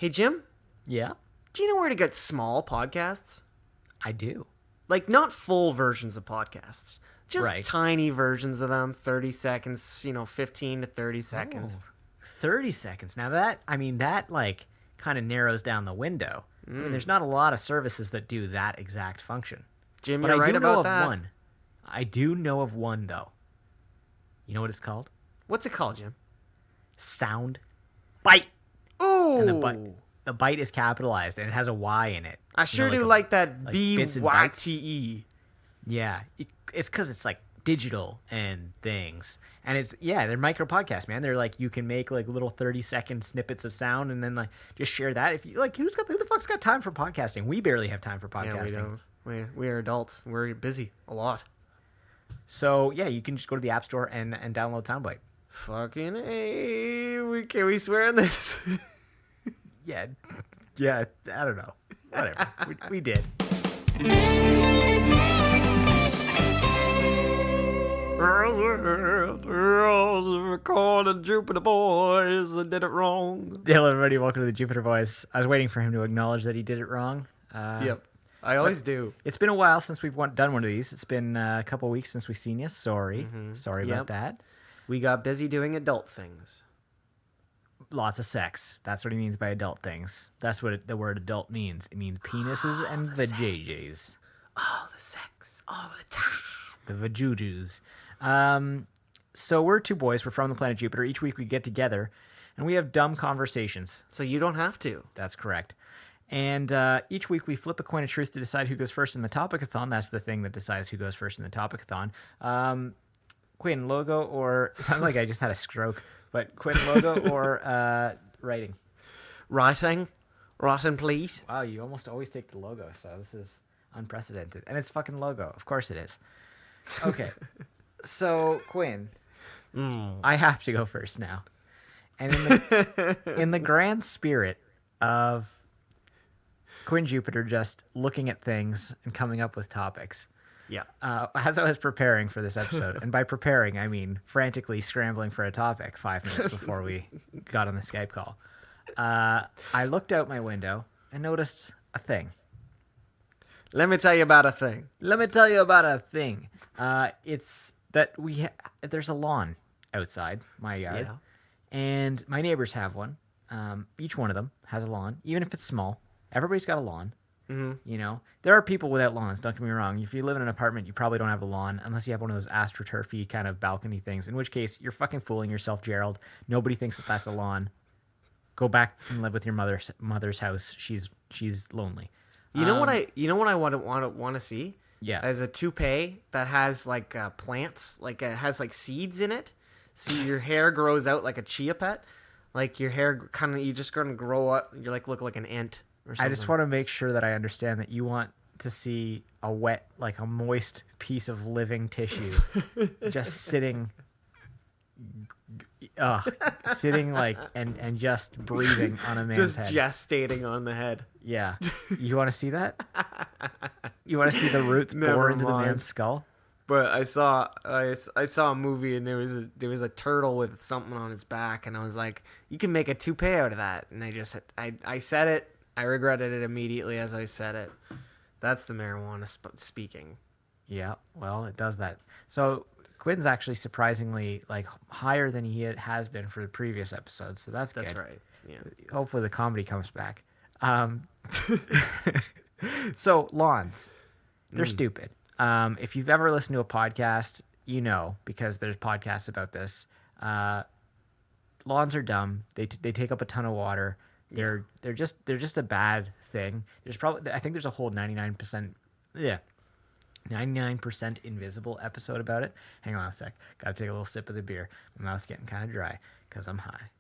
Hey, Jim, Yeah, do you know where to get small podcasts? I do. Like, not full versions of podcasts. Just Right. tiny versions of them, 30 seconds, 15 to 30 seconds. 30 seconds. Now that like kind of narrows down the window. I mean, there's not a lot of services that do that exact function. Jim, But you're I right do know about of that. one. I do know of one, though. You know what it's called? What's it called, Jim? Sound Bite. And Ooh! the bite is capitalized and it has a Y in it. I You sure know, do a- like that like bits and bytes. B-Y-T-E. Yeah, it's because it's like digital and things, and they're micro podcasts, man. They're like you can make like little 30-second snippets of sound and then like just share that. If you like, who the fuck's got time for podcasting? We barely have time for podcasting. Yeah, we don't. We are adults. We're busy a lot. So yeah, you can just go to the App Store and download Soundbite. Fucking A. Can we swear on this? Yeah, yeah. I don't know. Whatever. we did. Recording Jupiter Boys. I did it wrong. Hello, everybody. Welcome to the Jupiter Voice. I was waiting for him to acknowledge that he did it wrong. Yep. I always do. It's been a while since we've done one of these. It's been a couple weeks since we've seen you. Sorry. Sorry Yep. about that. We got busy doing adult things. Lots of sex. That's what he means by adult things. That's what the word adult means. It means penises and the JJs. All the sex. All the time. The vajujus. So we're two boys. We're from the planet Jupiter. Each week we get together and we have dumb conversations. So you don't have to. That's correct. And each week we flip a coin of truth to decide who goes first in the topic-a-thon. That's the thing that decides who goes first in the topic-a-thon. Quinn, logo or... It sounds like I just had a stroke. But Quinn, logo or writing? Writing. Rotten, please. Wow, you almost always take the logo, so this is unprecedented. And it's fucking logo. Of course it is. Okay. So, Quinn, I have to go first now. And in the grand spirit of Quinn Jupiter just looking at things and coming up with topics, Yeah. as I was preparing for this episode, and by preparing, I mean frantically scrambling for a topic 5 minutes before we got on the Skype call, I looked out my window and noticed a thing. Let me tell you about a thing. Let me tell you about a thing. It's that there's a lawn outside my yard, Yeah. and my neighbors have one. Each one of them has a lawn, even if it's small. Everybody's got a lawn. You know, there are people without lawns. Don't get me wrong. If you live in an apartment, you probably don't have a lawn unless you have one of those astroturfy kind of balcony things. In which case, you're fucking fooling yourself, Gerald. Nobody thinks that that's a lawn. Go back and live with your mother's house. She's lonely. You know what I want to see? Yeah. As a toupee that has like plants, like it has like seeds in it. So your hair grows out like a chia pet. Like your hair you're just gonna grow up. You're like look like an ant or something. I just want to make sure that I understand that you want to see a wet, like a moist piece of living tissue just sitting like and just breathing on a man's just head. gestating on the head. Yeah. You want to see that? You want to see the roots Never bore into the mind. man's skull? But I saw a movie and there was a turtle with something on its back and I was like, you can make a toupee out of that. And I said it. I regretted it immediately as I said it. That's the marijuana speaking. Yeah. Well, it does that. So Quinn's actually surprisingly like higher than he has been for the previous episodes. So that's good. That's right. Yeah. Hopefully the comedy comes back. So lawns, they're stupid. If you've ever listened to a podcast, you know, because there's podcasts about this. Lawns are dumb. They take up a ton of water. They're just a bad thing. I think there's a whole 99% invisible episode about it. Hang on a sec. Gotta take a little sip of the beer. My mouth's getting kind of dry because I'm high.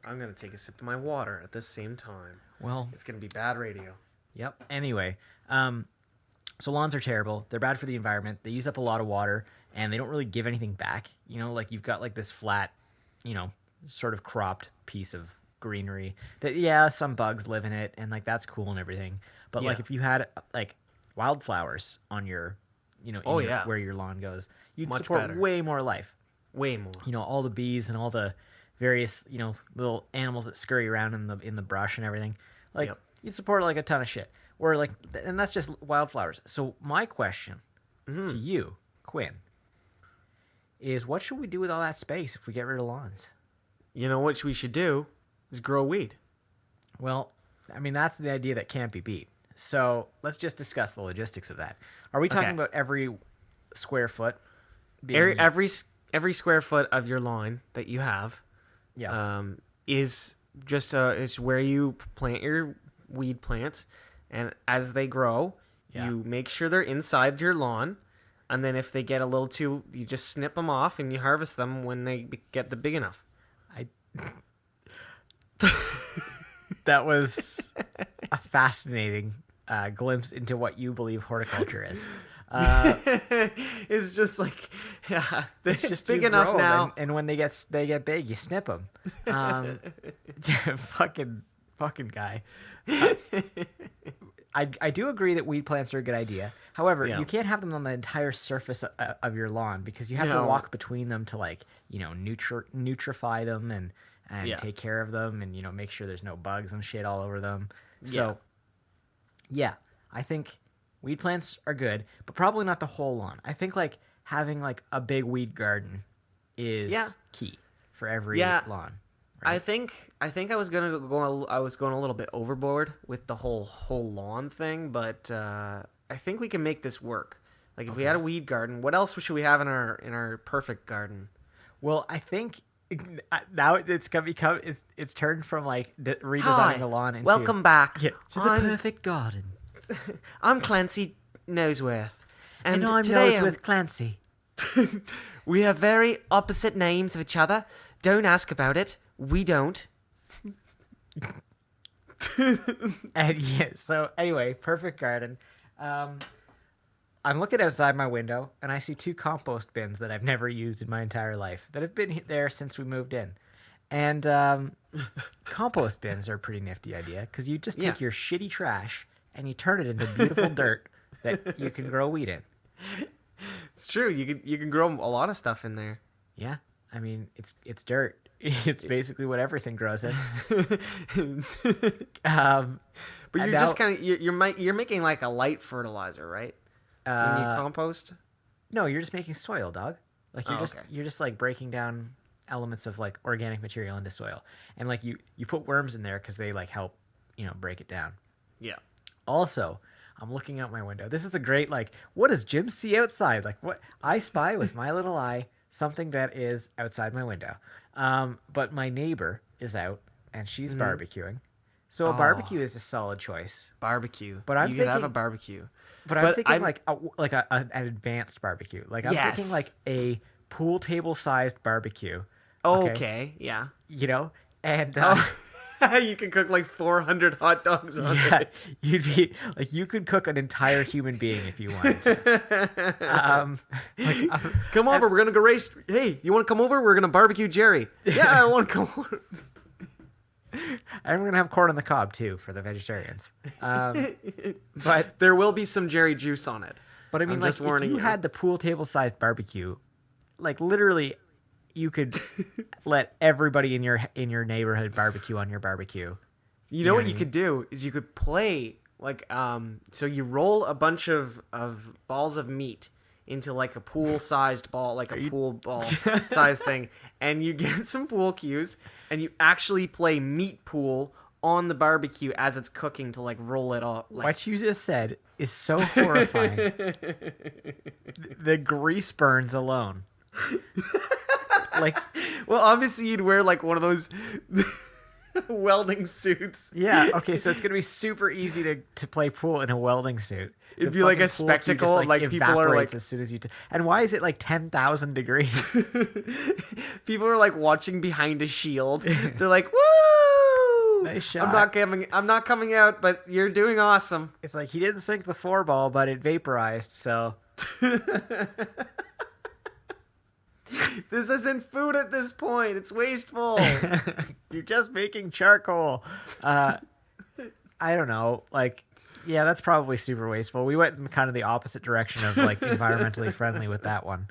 I'm going to take a sip of my water at the same time. Well, It's going to be bad radio. yep. Anyway, so lawns are terrible. They're bad for the environment. They use up a lot of water, and they don't really give anything back. You know, like you've got like this flat, you know, sort of cropped piece of greenery that, yeah, some bugs live in it, and like that's cool and everything. But like Yeah. if you had like wildflowers on your, you know, where your lawn goes, you'd Much support better. way more life. Way more. You know, all the bees and all the various little animals that scurry around in the brush and everything. Like you'd support like a ton of shit. Or like, and that's just wildflowers. So my question to you, Quinn, is what should we do with all that space if we get rid of lawns? You know what we should do is grow weed. Well, I mean, that's the idea that can't be beat. So let's just discuss the logistics of that. Are we talking about every square foot? Every square foot of your lawn that you have, is just it's where you plant your weed plants, and as they grow, you make sure they're inside your lawn, and then if they get a little too, you just snip them off and you harvest them when they get big enough. That was a fascinating glimpse into what you believe horticulture is. It's just like, it's just big you enough now. And when they get big, you snip them. Fucking guy. I do agree that weed plants are a good idea. However, you can't have them on the entire surface of your lawn because you have to walk between them to nutrify them and take care of them and make sure there's no bugs and shit all over them. So, I think weed plants are good, but probably not the whole lawn. I think having a big weed garden is key for every lawn. Right? I think I was going a little bit overboard with the whole lawn thing, but I think we can make this work. Like if we had a weed garden, what else should we have in our perfect garden? Well, I think now it's turned from redesigning the lawn into welcome back to the perfect garden. I'm Clancy Noseworth, and I'm Noseworth Clancy. We have very opposite names of each other. Don't ask about it. We don't. And so anyway, perfect garden. I'm looking outside my window and I see 2 compost bins that I've never used in my entire life that have been there since we moved in. And compost bins are a pretty nifty idea because you just take your shitty trash and you turn it into beautiful dirt that you can grow weed in. It's true. You can grow a lot of stuff in there. Yeah, I mean it's dirt. It's basically what everything grows in. But you're just kind of you're making like a light fertilizer, right? When you compost. No, you're just making soil, dog. Like you're just like breaking down elements of like organic material into soil, and like you put worms in there because they like help break it down. Yeah. Also, I'm looking out my window. This is a great what does Jim see outside? Like what I spy with my little eye something that is outside my window. But my neighbor is out and she's barbecuing. So a barbecue is a solid choice. Barbecue. But you could have a barbecue. But I'm thinking an advanced barbecue. Like I'm thinking like a pool table sized barbecue. Okay. Yeah. And you can cook like 400 hot dogs on it. You could cook an entire human being if you wanted to. Come over, we're gonna go race. Hey, you want to come over? We're gonna barbecue Jerry. Yeah, I want to come over. And we're gonna have corn on the cob too for the vegetarians. But there will be some Jerry juice on it. But I mean, if you had the pool table sized barbecue, like literally, you could let everybody in your neighborhood barbecue on your barbecue. You know what you could do is you could play so you roll a bunch of balls of meat into like a pool sized ball, like a pool ball sized thing, and you get some pool cues and you actually play meat pool on the barbecue as it's cooking to like roll it off. What you just said is so horrifying. The grease burns alone. Well, obviously you'd wear like one of those welding suits. Yeah, okay, so it's gonna be super easy to play pool in a welding suit. It'd be like a spectacle, just, like people are like as soon as you and why is it like 10,000 degrees? People are like watching behind a shield. They're like, woo! Nice shot. I'm not coming out, but you're doing awesome. It's like he didn't sink the 4-ball, but it vaporized, so this isn't food at this point. It's wasteful. You're just making charcoal. I don't know. Yeah, that's probably super wasteful. We went in kind of the opposite direction of environmentally friendly with that one.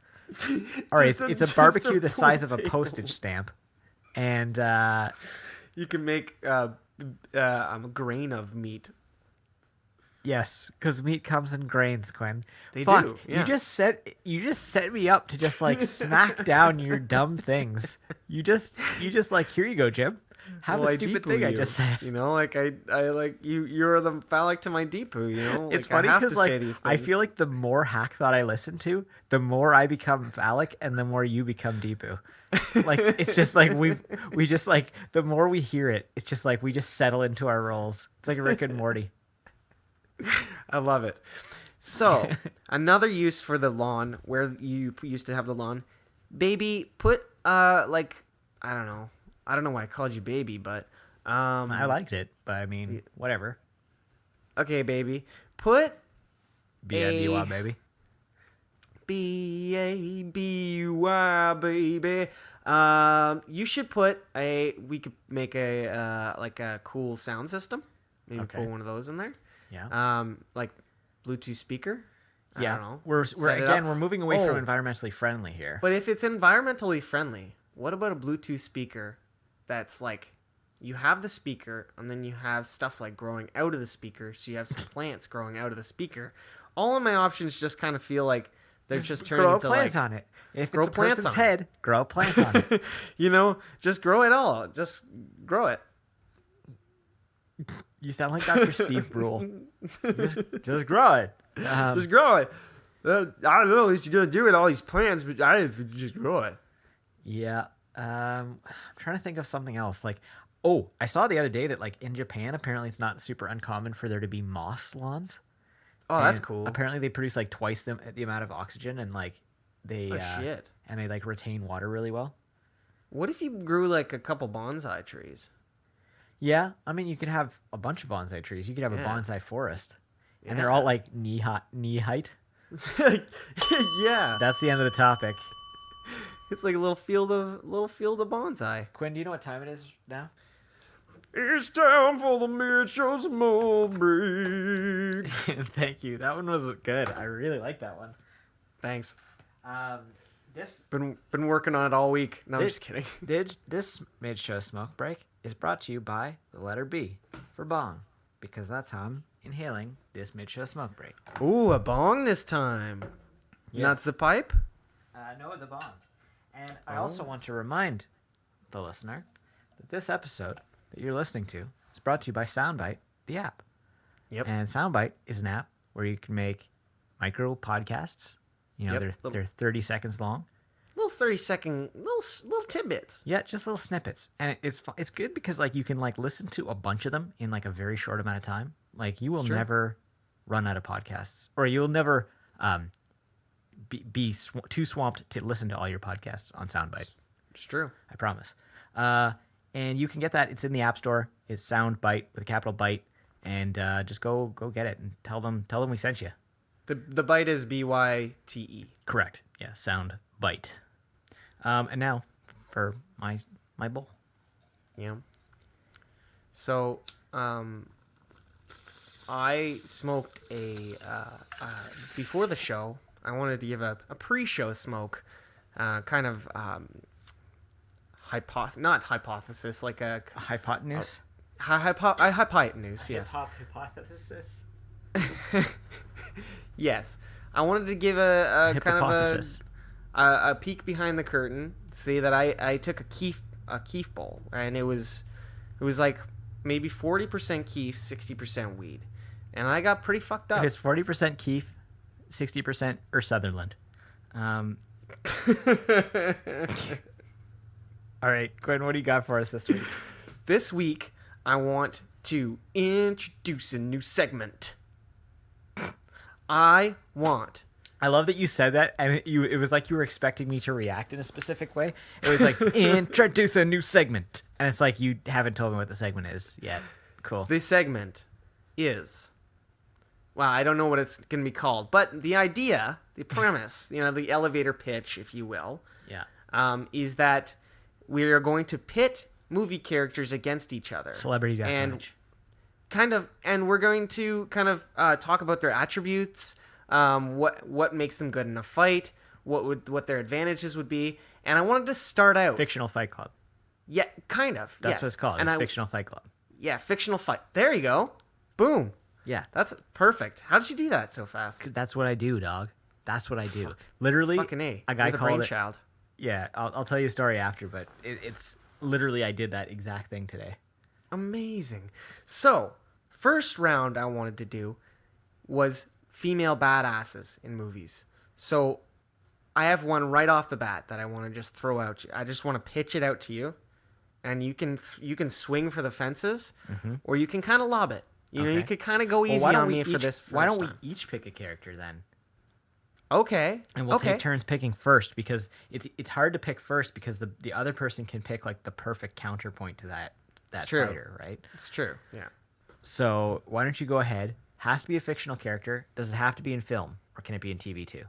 All right, it's a barbecue the size of a postage stamp. And You can make a grain of meat. yes, because meat comes in grains, Quinn. They Fuck, do, yeah. you just set me up to just like smack down your dumb things. You just like, here you go, Jim. Have Well, a I stupid deepu thing I you. just said. You know, like I like you. You're the phallic to my deepu. You know, It's like, funny I have to because say like these I things. feel like the more hack that I listen to, the more I become phallic, and the more you become Deepu. Like it's just like we just like the more we hear it, it's just like we just settle into our roles. It's like Rick and Morty. I love it. So another use for the lawn, where you used to have the lawn, baby. Put like I don't know why I called you baby, but I liked it, but I mean, whatever. okay, baby. Put B-I-B-Y, baby. B-A-B-Y, baby. You should put we could make a like a cool sound system. Maybe Okay. put one of those in there. Yeah. Like Bluetooth speaker. I Yeah. don't know. We're Set it again, up. we're moving away Oh, from environmentally friendly here. but if it's environmentally friendly, what about a Bluetooth speaker that's like you have the speaker and then you have stuff like growing out of the speaker, so you have some plants growing out of the speaker. All of my options just kind of feel like they're just turning grow into plants like on it. If grow it's a plants person's on it. head, grow a plant on it. You know, just grow it all. Just grow it. You sound like Dr. Steve Brule. Just grow it. Just grow it. I don't know what you're gonna do with all these plants, but I just grow it. Yeah. I'm trying to think of something else. Like, oh, I saw the other day that like in Japan, apparently it's not super uncommon for there to be moss lawns. Oh, that's And cool. Apparently they produce like twice the amount of oxygen, and like they Oh shit. and they like retain water really well. What if you grew like a couple bonsai trees? Yeah, I mean you could have a bunch of bonsai trees. You could have a Yeah. bonsai forest, and they're all like knee height. Yeah. That's the end of the topic. It's like a little field of bonsai. Quinn, do you know what time it is now? It's time for the Mitchell Smoke Break. Thank you. That one was good. I really like that one. Thanks. This Been working on it all week. No, I'm just kidding. this mid-show smoke break is brought to you by the letter B for bong, because that's how I'm inhaling this mid-show smoke break. Ooh, a bong this time. Yeah. Not the pipe. No, the bong. And I also want to remind the listener that this episode that you're listening to is brought to you by Soundbite, the app. Yep. And Soundbite is an app where you can make micro podcasts. You know, Yep. they're 30 seconds long. Little 30-second little tidbits. Yeah, just little snippets, and it's good because like you can like listen to a bunch of them in like a very short amount of time. Like you will true. never run out of podcasts, or you'll never be too swamped to listen to all your podcasts on Soundbite. It's true. I promise. And you can get that. It's in the App Store. It's Soundbite with a capital Bite, and just go get it and tell them we sent you. The bite is BYTE. Correct. Yeah, Soundbite. And now for my bowl. Yeah. So, I smoked before the show. I wanted to give a pre-show smoke, kind of not hypothesis, like a Hypotenuse. hypotenuse. Yes. Hypothesis. Yes. I wanted to give a kind of Hypothesis. a peek behind the curtain. Say that I took a keef bowl, and it was like maybe 40% keef, 60% weed, and I got pretty fucked up. It is 40% Keef, 60% or Sutherland. All right, Quinn, what do you got for us this week? This week, I want to introduce a new segment. I love that you said that, and it was like you were expecting me to react in a specific way. It was like, introduce a new segment. And it's like, you haven't told me what the segment is yet. Cool. This segment is, well, I don't know what it's going to be called, but the idea, the premise, the elevator pitch, if you will, Yeah. is that we are going to pit movie characters against each other. Celebrity and deathmatch. and we're going to kind of talk about their attributes, what makes them good in a fight, what their advantages would be. And I wanted to start out Fictional Fight Club. Yeah, kind of. That's yes. what it's called. And It's Fictional Fight Club. Yeah, fictional fight. There you go. Boom. Yeah. That's perfect. How did you do that so fast? That's what I do, dog. That's what I do. Literally, Fucking A. a guy You're the called it. brainchild. Yeah, I'll tell you a story after, but it's literally I did that exact thing today. Amazing. So, first round I wanted to do was female badasses in movies. So, I have one right off the bat that I want to just throw out. I just want to pitch it out to you, and you can swing for the fences, or you can kind of lob it. You know, you could kind of go easy on me for this. Why don't we each pick a character then? Okay. And we'll take turns picking first, because it's hard to pick first because the other person can pick like the perfect counterpoint to that fighter, right? It's true. Yeah. So why don't you go ahead? Has to be a fictional character. Does it have to be in film, or can it be in TV too?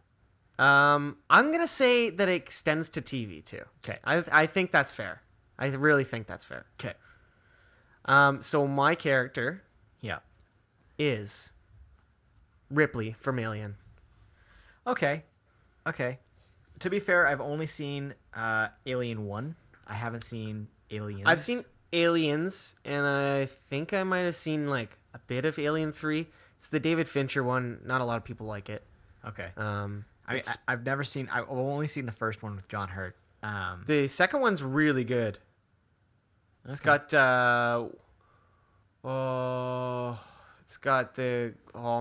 I'm gonna say that it extends to TV too. Okay. I think that's fair. I really think that's fair. Okay. So my character Yeah. is Ripley from Alien. Okay. To be fair, I've only seen Alien 1. I haven't seen Aliens. I've seen Aliens, and I think I might have seen like a bit of Alien 3. It's the David Fincher one. Not a lot of people like it. Okay. I mean, I've never seen. I've only seen the first one with John Hurt. The second one's really good. Okay. It's got it's got the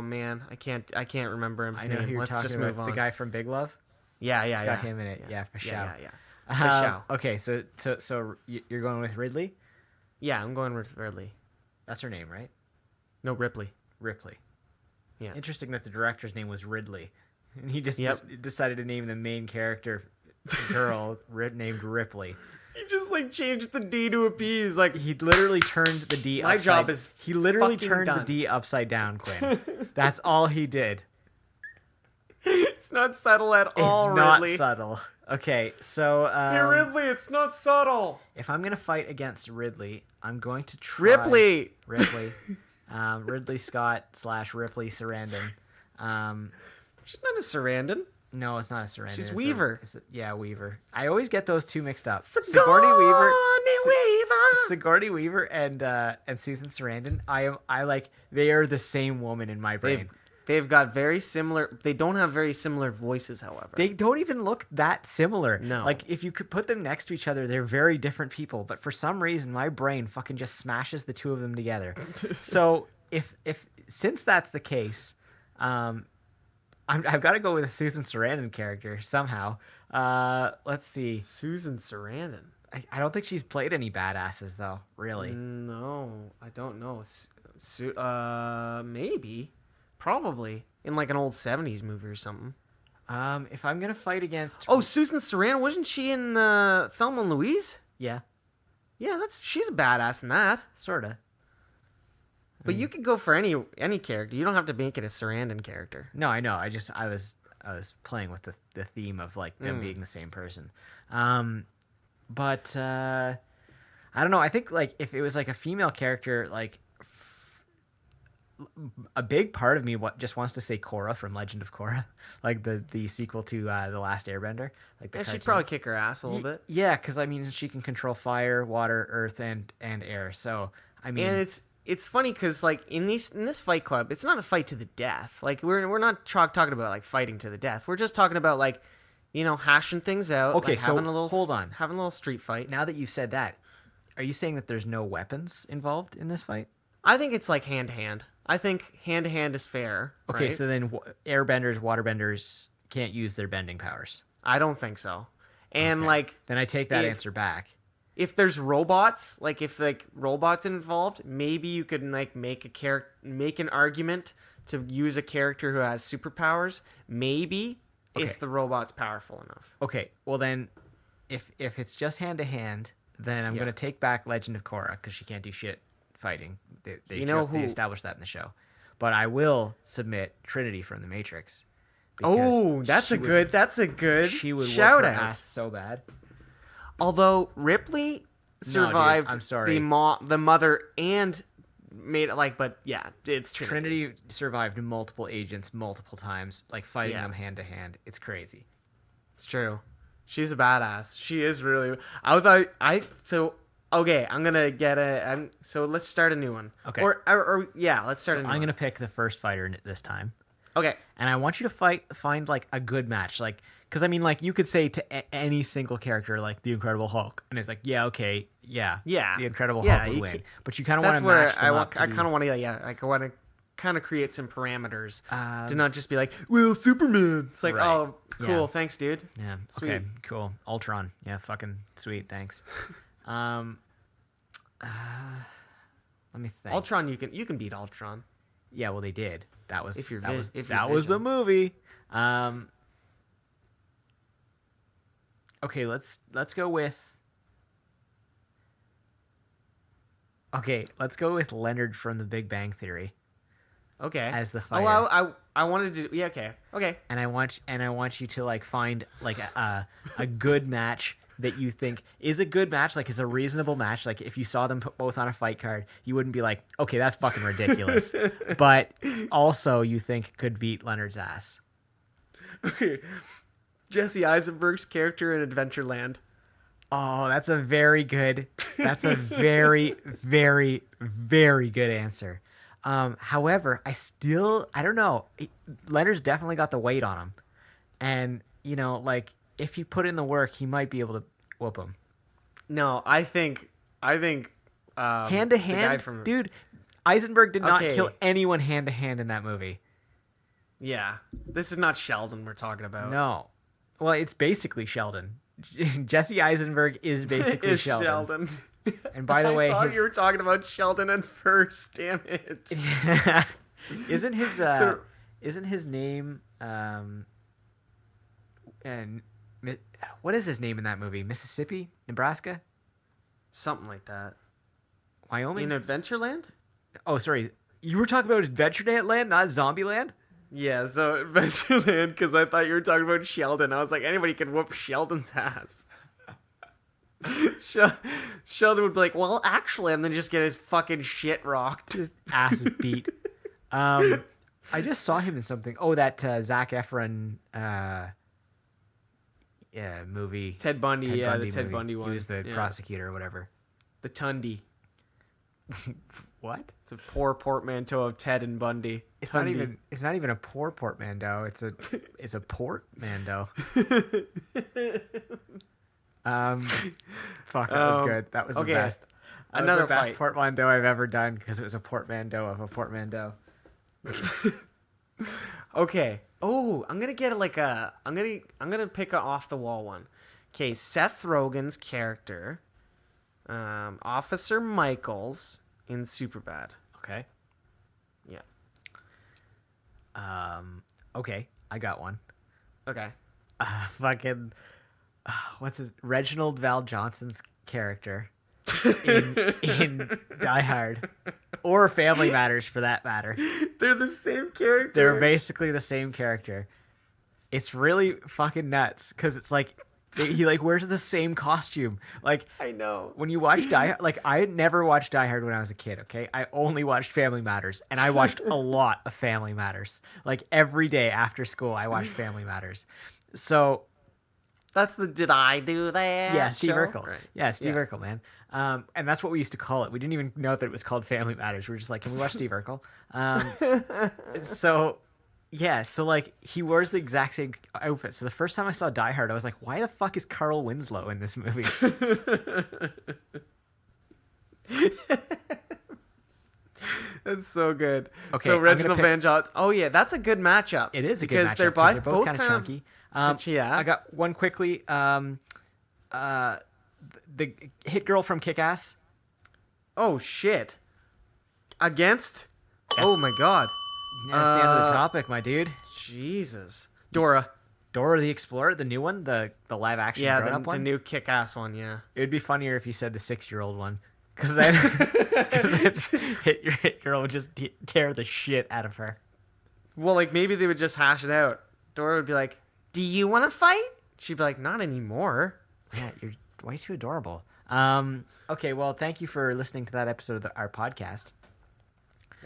man, I can't remember his I know name. who you're Let's talking just about. move on. The guy from Big Love. Yeah, It's got him in it. Yeah, for sure. Yeah. For sure. Okay, so you're going with Ridley. Yeah, I'm going with Ridley. That's her name, right? No, Ripley. Ripley. Yeah. Interesting that the director's name was Ridley, and he just Yep. decided to name the main character girl named Ripley. He just like changed the D to a P. He's like, He literally turned the D. My job is He literally fucking turned done. the D upside down, Quinn. That's all he did. it's not subtle at all, It's not Ridley. subtle. Okay, so Hey, Ridley, it's not subtle. if I'm gonna fight against Ridley, I'm going to try Ripley. Ridley Scott / Ripley Sarandon. She's not a Sarandon. No, it's not a Sarandon. She's it's Weaver. Yeah, Weaver. I always get those two mixed up. Sigourney Weaver. Sigourney Weaver and Susan Sarandon. I like, they are the same woman in my brain. They've got very similar. They don't have very similar voices, however. They don't even look that similar. No. Like, if you could put them next to each other, they're very different people. But for some reason, my brain fucking just smashes the two of them together. So since that's the case, I've got to go with a Susan Sarandon character somehow. Let's see. Susan Sarandon. I don't think she's played any badasses though. Really? No, I don't know. Maybe, probably in like an old '70s movie or something. If I'm gonna fight against, Susan Sarandon, wasn't she in Thelma and Louise? yeah, Yeah, she's a badass in that. sorta. But you could go for any character. You don't have to make it a Sarandon character. No, I know. I was playing with the theme of like them being the same person. But I don't know. I think like if it was like a female character, like a big part of me just wants to say Korra from Legend of Korra, like the sequel to The Last Airbender. Like the Yeah, she'd cartoon. probably kick her ass a little bit. Yeah, because I mean she can control fire, water, earth, and air. So I mean, And it's funny because like in this fight club, it's not a fight to the death. Like we're not talking about like fighting to the death. We're just talking about like, hashing things out. Okay, like, so hold on, having a little street fight. now that you've said that, are you saying that there's no weapons involved in this fight? I think it's like hand to hand. I think hand to hand is fair. Okay, right? so then airbenders, waterbenders can't use their bending powers. I don't think so. And Okay. like Then I take that if- answer back. if there's robots, like if like robots involved, maybe you could like make an argument to use a character who has superpowers. Maybe Okay. if the robot's powerful enough. Okay, well then, if it's just hand to hand, then I'm Yeah. gonna take back Legend of Korra because she can't do shit fighting. They who- established that in the show, but I will submit Trinity from the Matrix. Oh, because that's a good she would shout whoop her out. ass so bad. Although Ripley survived I'm sorry. the mother and made it but yeah, it's Trinity. Trinity survived multiple agents multiple times, like fighting Yeah. them hand to hand. It's crazy. It's true. She's a badass. She is really. So Okay, I'm gonna get so let's start a new one. Okay. Or yeah, let's start So a new I'm one. gonna pick the first fighter this time, Okay. and I want you to find like a good match, like because I mean, like you could say to any single character like the Incredible Hulk, and it's like, yeah, okay, yeah, Yeah. the Incredible Yeah, Hulk would you win, can, but you kind of want that's to where match them up. I kind of want to I want to kind of create some parameters to Um, not just be like, well, Superman. It's like, Right. oh, cool, Yeah. thanks, dude. Yeah. Sweet. Okay. Cool. Ultron. Yeah. Fucking sweet. Thanks. Um. Uh, let me think. Ultron, you can beat Ultron. Yeah. Well, they did. That was If you're that was if you're that was the Vision. movie. Okay. Let's go with. Okay. Let's go with Leonard from The Big Bang Theory Okay. as the Oh, fighter. I wanted to. Yeah. Okay. And I want you to like find like a good match that you think is a good match, like is a reasonable match. Like if you saw them put both on a fight card, you wouldn't be like, okay, that's fucking ridiculous. But also you think could beat Leonard's ass. Okay. Jesse Eisenberg's character in Adventureland. Oh, that's a very good. That's a very, very, very good answer. However, I don't know. Leonard's definitely got the weight on him, and you know, like if he put in the work, he might be able to whoop him. No, I think Hand to the guy hand, from dude. Eisenberg did not Okay. kill anyone hand to hand in that movie. yeah. This is not Sheldon we're talking about. No, well, it's basically Sheldon. Jesse Eisenberg is basically It's Sheldon. And by the way, I thought his... you were talking about Sheldon at first. Damn it. isn't his They're- isn't his name and what is his name in that movie? Mississippi, Nebraska, Something like that. Wyoming. In Adventureland? Oh, sorry, you were talking about Adventure Land, not Zombieland. Yeah, so Adventureland, because I thought you were talking about Sheldon. I was like, anybody can whoop Sheldon's ass. Sheldon would be like, well, actually, and then just get his fucking shit rocked. Ass beat. I just saw him in something. Oh, that Zac Efron movie. Ted Bundy, Ted yeah, Bundy the Ted movie. Bundy one. He was the Yeah. prosecutor or whatever. The Tundy. What? It's a poor portmanteau of Ted and Bundy. It's Tundy. not even a poor portmanteau. It's a portmanteau. Fuck, that was good. That was okay. the best. That was Another the best fight. portmanteau I've ever done because it was a portmanteau of a portmanteau. Okay. Oh, I'm gonna get I'm gonna pick an off the wall one. Okay, Seth Rogen's character, Officer Michaels in Superbad. Okay. Yeah. Okay, I got one. Okay. Fucking, what's his Reginald Val Johnson's character in Die Hard, or Family Matters for that matter. They're the same character. They're basically the same character. It's really fucking nuts because it's like he like wears the same costume. Like I know. when you watch Die Hard, like I had never watched Die Hard when I was a kid. Okay, I only watched Family Matters, and I watched a lot of Family Matters. Like every day after school, I watched Family Matters. So That's the Did I Do That? yeah, Steve show? Urkel. Right. Yeah, Steve Yeah. Urkel, man. And that's what we used to call it. We didn't even know that it was called Family Matters. We were just like, can we watch Steve Urkel? So, yeah, so like he wears the exact same outfit. So the first time I saw Die Hard, I was like, why the fuck is Carl Winslow in this movie? That's so good. Okay, so I'm gonna Reginald pick- Van Johnson. Oh yeah, that's a good matchup. It is a because good matchup they're 'cause both kind of chunky. yeah. I got one quickly. The hit girl from Kick-Ass. Oh shit. Against? Oh my god. That's the end of the topic, my dude. Jesus. Dora. Dora the Explorer, the new one, the live action Yeah, grown up the one. new kick-ass one. Yeah. It would be funnier if you said the 6-year-old one, because then, hit girl would just tear the shit out of her. Well, like maybe they would just hash it out. Dora would be like, "Do you want to fight?" She'd be like, "Not anymore." Yeah, you're way too adorable. Okay, well, thank you for listening to that episode of our podcast.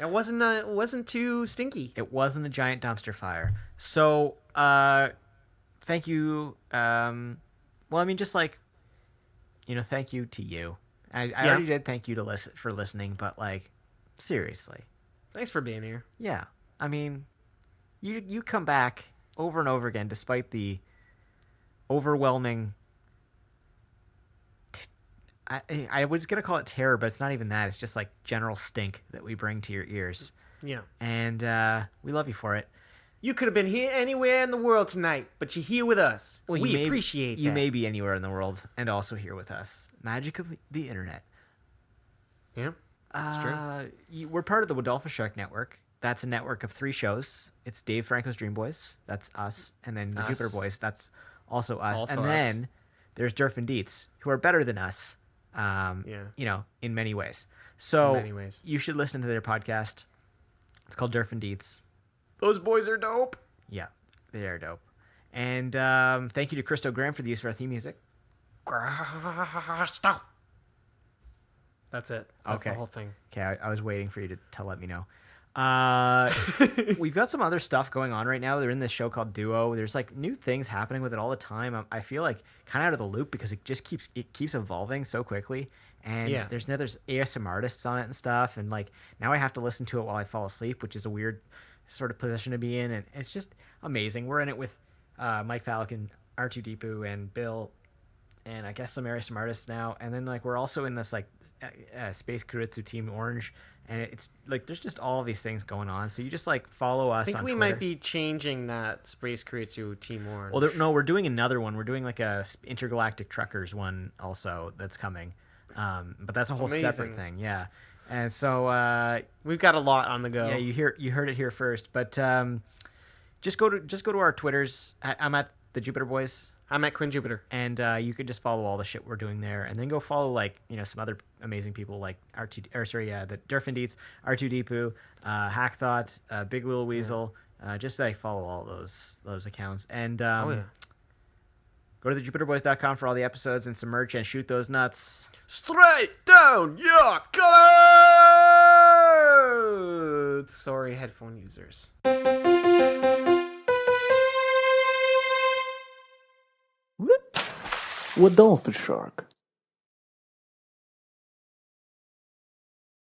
It wasn't too stinky. It wasn't a giant dumpster fire. So, thank you. Well, I mean, just like, thank you to you I already did thank you for listening, but like, seriously, Thanks for being here. yeah. I mean, you come back over and over again despite the overwhelming. I was gonna call it terror, but it's not even that. It's just like general stink that we bring to your ears. Yeah. And we love you for it. You could have been here anywhere in the world tonight, but you're here with us. Well, we appreciate that. You may be anywhere in the world and also here with us. Magic of the internet. Yeah, that's true. We're part of the Wadolpha Shark Network. That's a network of 3 shows. It's Dave Franco's Dream Boys. That's us. And then the Jupiter Boys. That's also us. Also and us. then there's Durf and Dietz, who are better than us. Yeah. You know, in many ways. So In many ways. you should listen to their podcast. It's called Durf and Dietz. Those boys are dope. Yeah, they are dope. And thank you to Christo Graham for the use of our theme music. Christo. That's it. That's Okay. the whole thing. Okay, I was waiting for you to let me know. We've got some other stuff going on right now. They're in this show called Duo. There's like new things happening with it all the time. I feel like kind of out of the loop because it just keeps evolving so quickly. And there's ASMR artists on it and stuff. And like now I have to listen to it while I fall asleep, which is a weird sort of position to be in. And it's just amazing. We're in it with Mike Falcon, R2D2, and Bill, and I guess some ASMR artists now. And then like we're also in this like Space Kuritsu Team Orange, and it's like there's just all of these things going on. So you just like follow us. I think on we Twitter. might be changing that Space Kuritsu Team Orange. Well, no, we're doing another one. We're doing like a Intergalactic Truckers one also that's coming, but that's a whole separate thing. Yeah, and so we've got a lot on the go. yeah, you heard it here first. But just go to our Twitters. I'm at the Jupiter Boys. I'm at Quinn Jupiter. And you could just follow all the shit we're doing there, and then go follow like some other amazing people like the Durf and Dietz, R2D2, Hackthought, Big Little Weasel. Just like follow all those accounts, and go to thejupiterboys.com for all the episodes and some merch, and shoot those nuts straight down your gullet. Sorry, headphone users. Wadolpha Shark.